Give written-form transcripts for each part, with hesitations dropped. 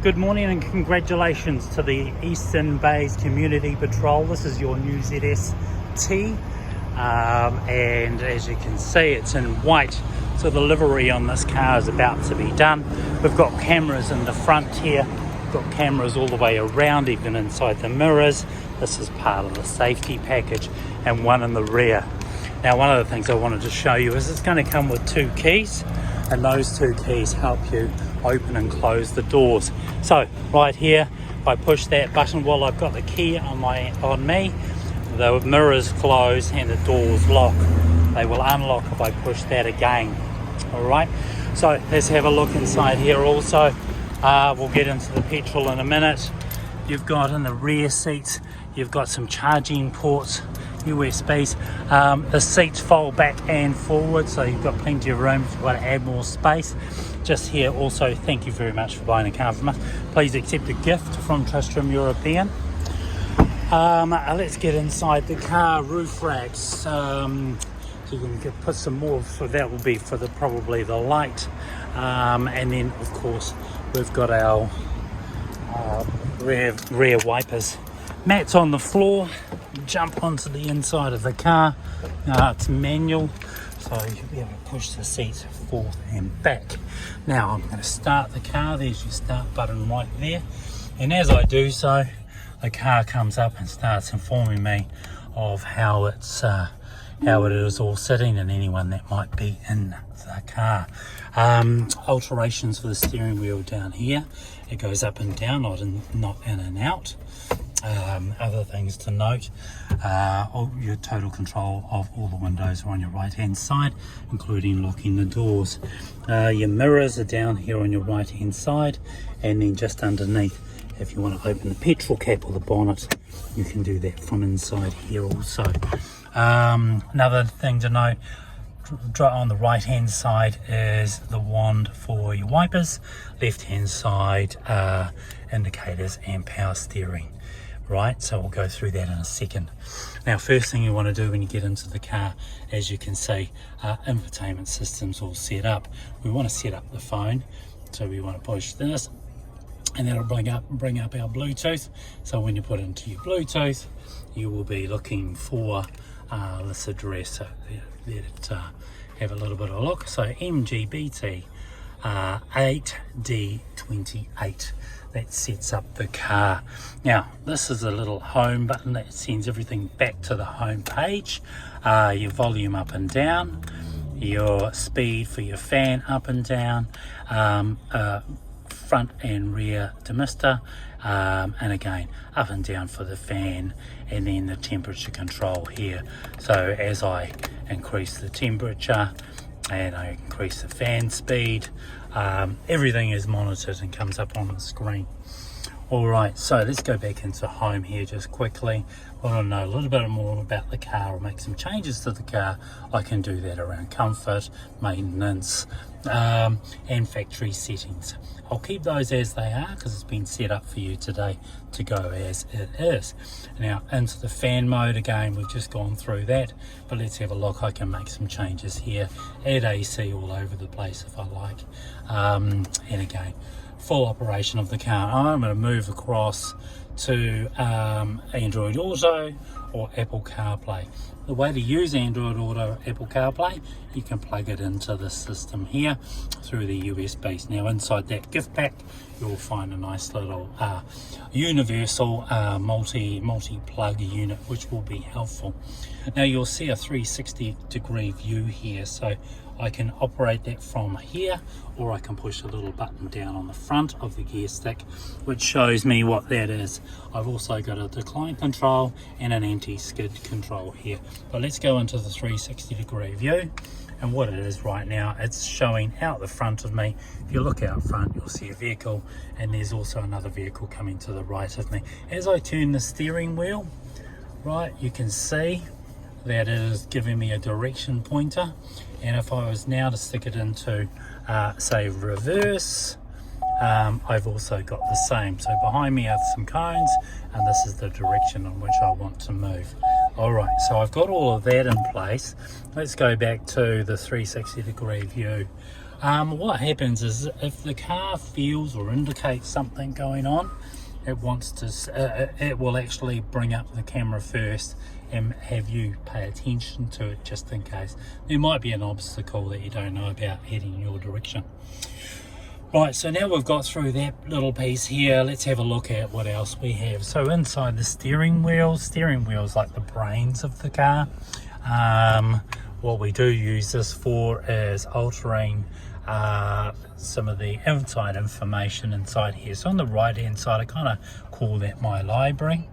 Good morning and congratulations to the Eastern Bays Community Patrol. This is your new ZST, and as you can see, it's in white, so the livery on this car is about to be done. We've got cameras in the front here, we've got cameras all the way around, even inside the mirrors. This is part of the safety package, and one in the rear. Now, one of the things I wanted to show you is it's going to come with two keys, and those two keys help you open and close the doors. So right here, if I push that button while I've got the key on me, the mirrors close and the doors lock. They will unlock if I push that again. All right, so let's have a look inside here also. We'll get into the petrol in a minute. You've got in the rear seats, you've got some charging ports, USBs. The seats fold back and forward, so you've got plenty of room if you want to add more space. Just here also, thank you very much for buying a car from us. Please accept a gift from Trustrum European. Let's get inside the car. Roof racks. So you can put some more, so that will be for probably the light. And then of course we've got our rear wipers. Mats on the floor. Jump onto the inside of the car. It's manual, so you'll be able to push the seats forth and back. Now I'm going to start the car. There's your start button right there, and as I do so, the car comes up and starts informing me of how it is all sitting, and anyone that might be in the car. Alterations for the steering wheel down here. It goes up and down, not in and out. Other things to note, your total control of all the windows are on your right hand side, including locking the doors. Your mirrors are down here on your right hand side, and then just underneath, if you want to open the petrol cap or the bonnet, you can do that from inside here also. Another thing to note, on the right hand side is the wand for your wipers, left hand side indicators and power steering. Right, so we'll go through that in a second. Now, first thing you want to do when you get into the car, as you can see, infotainment system's all set up. We want to set up the phone, so we want to push this, and that'll bring up our Bluetooth. So when you put into your Bluetooth, you will be looking for this address. So let it have a little bit of a look. So MGZST 8D28. That sets up the car. Now, this is a little home button that sends everything back to the home page. Your volume up and down, your speed for your fan up and down, front and rear demister, and again up and down for the fan, and then the temperature control here. So as I increase the temperature and I increase the fan speed, everything is monitored and comes up on the screen. Alright, so let's go back into home here just quickly. I want to know a little bit more about the car or make some changes to the car. I can do that around comfort, maintenance, and factory settings. I'll keep those as they are because it's been set up for you today to go as it is. Now, into the fan mode again, we've just gone through that, but let's have a look. I can make some changes here, add AC all over the place if I like, and again, full operation of the car. I'm going to move across to Android Auto or Apple CarPlay. The way to use Android Auto, Apple CarPlay, you can plug it into the system here through the USBs. Now, inside that gift pack, you'll find a nice little universal multi-plug unit, which will be helpful. Now, you'll see a 360-degree view here, so I can operate that from here, or I can push a little button down on the front of the gear stick, which shows me what that is. I've also got a decline control and an anti-skid control here. But let's go into the 360-degree view, and what it is right now, it's showing out the front of me. If you look out front, you'll see a vehicle, and there's also another vehicle coming to the right of me. As I turn the steering wheel, right, you can see that it is giving me a direction pointer, and if I was now to stick it into say reverse, I've also got the same. So behind me are some cones, and this is the direction in which I want to move. Alright, so I've got all of that in place. Let's go back to the 360-degree view What happens is if the car feels or indicates something going on, it wants to, it will actually bring up the camera first and have you pay attention to it, just in case there might be an obstacle that you don't know about heading in your direction. Right, so now we've got through that little piece here, let's have a look at what else we have. So inside the steering wheel is like the brains of the car. What we do use this for is altering some of the inside information inside here. So on the right hand side, I kind of call that my library,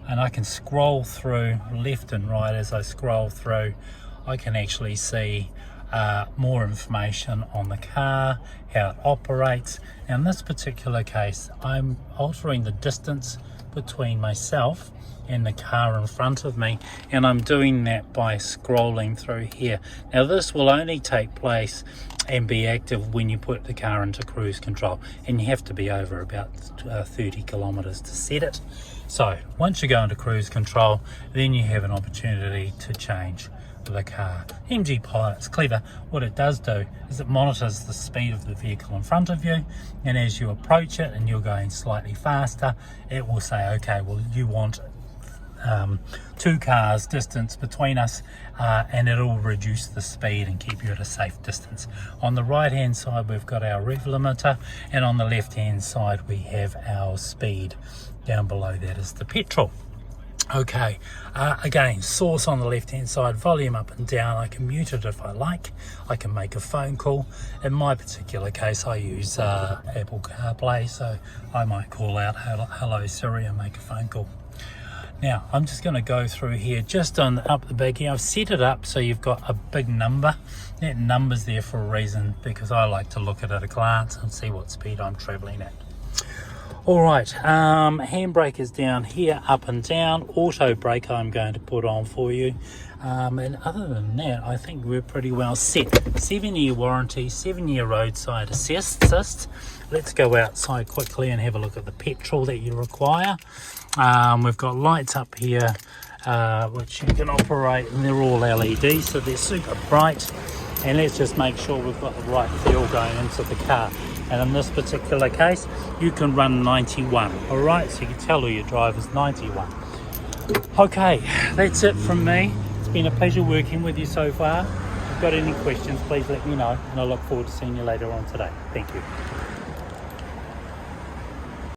and I can scroll through left and right. As I scroll through, I can actually see more information on the car, how it operates. Now in this particular case, I'm altering the distance between myself and the car in front of me, and I'm doing that by scrolling through here. Now this will only take place and be active when you put the car into cruise control, and you have to be over about 30 kilometers to set it. So once you go into cruise control, then you have an opportunity to change the car. MG Pilot's clever. What it does do is it monitors the speed of the vehicle in front of you, and as you approach it and you're going slightly faster, it will say, okay, well you want 2 cars distance between us, and it'll reduce the speed and keep you at a safe distance. On the right hand side we've got our rev limiter, and on the left hand side we have our speed. Down below that is the petrol. Okay, again, source on the left hand side, volume up and down. I can mute it if I like. I can make a phone call. In my particular case, I use Apple CarPlay, so I might call out hello Siri and make a phone call. Now I'm just going to go through here just on up the back here. I've set it up so you've got a big number. That number's there for a reason, because I like to look at it at a glance and see what speed I'm traveling at. Alright, handbrake is down here, up and down. Auto brake I'm going to put on for you. And other than that, I think we're pretty well set. 7-year warranty, 7-year roadside assist. Let's go outside quickly and have a look at the petrol that you require. We've got lights up here, which you can operate, and they're all LED, so they're super bright. And let's just make sure we've got the right fuel going into the car. And in this particular case, you can run 91. All right, so you can tell all your drivers 91. Okay, that's it from me. It's been a pleasure working with you so far. If you've got any questions, please let me know, and I look forward to seeing you later on today. Thank you.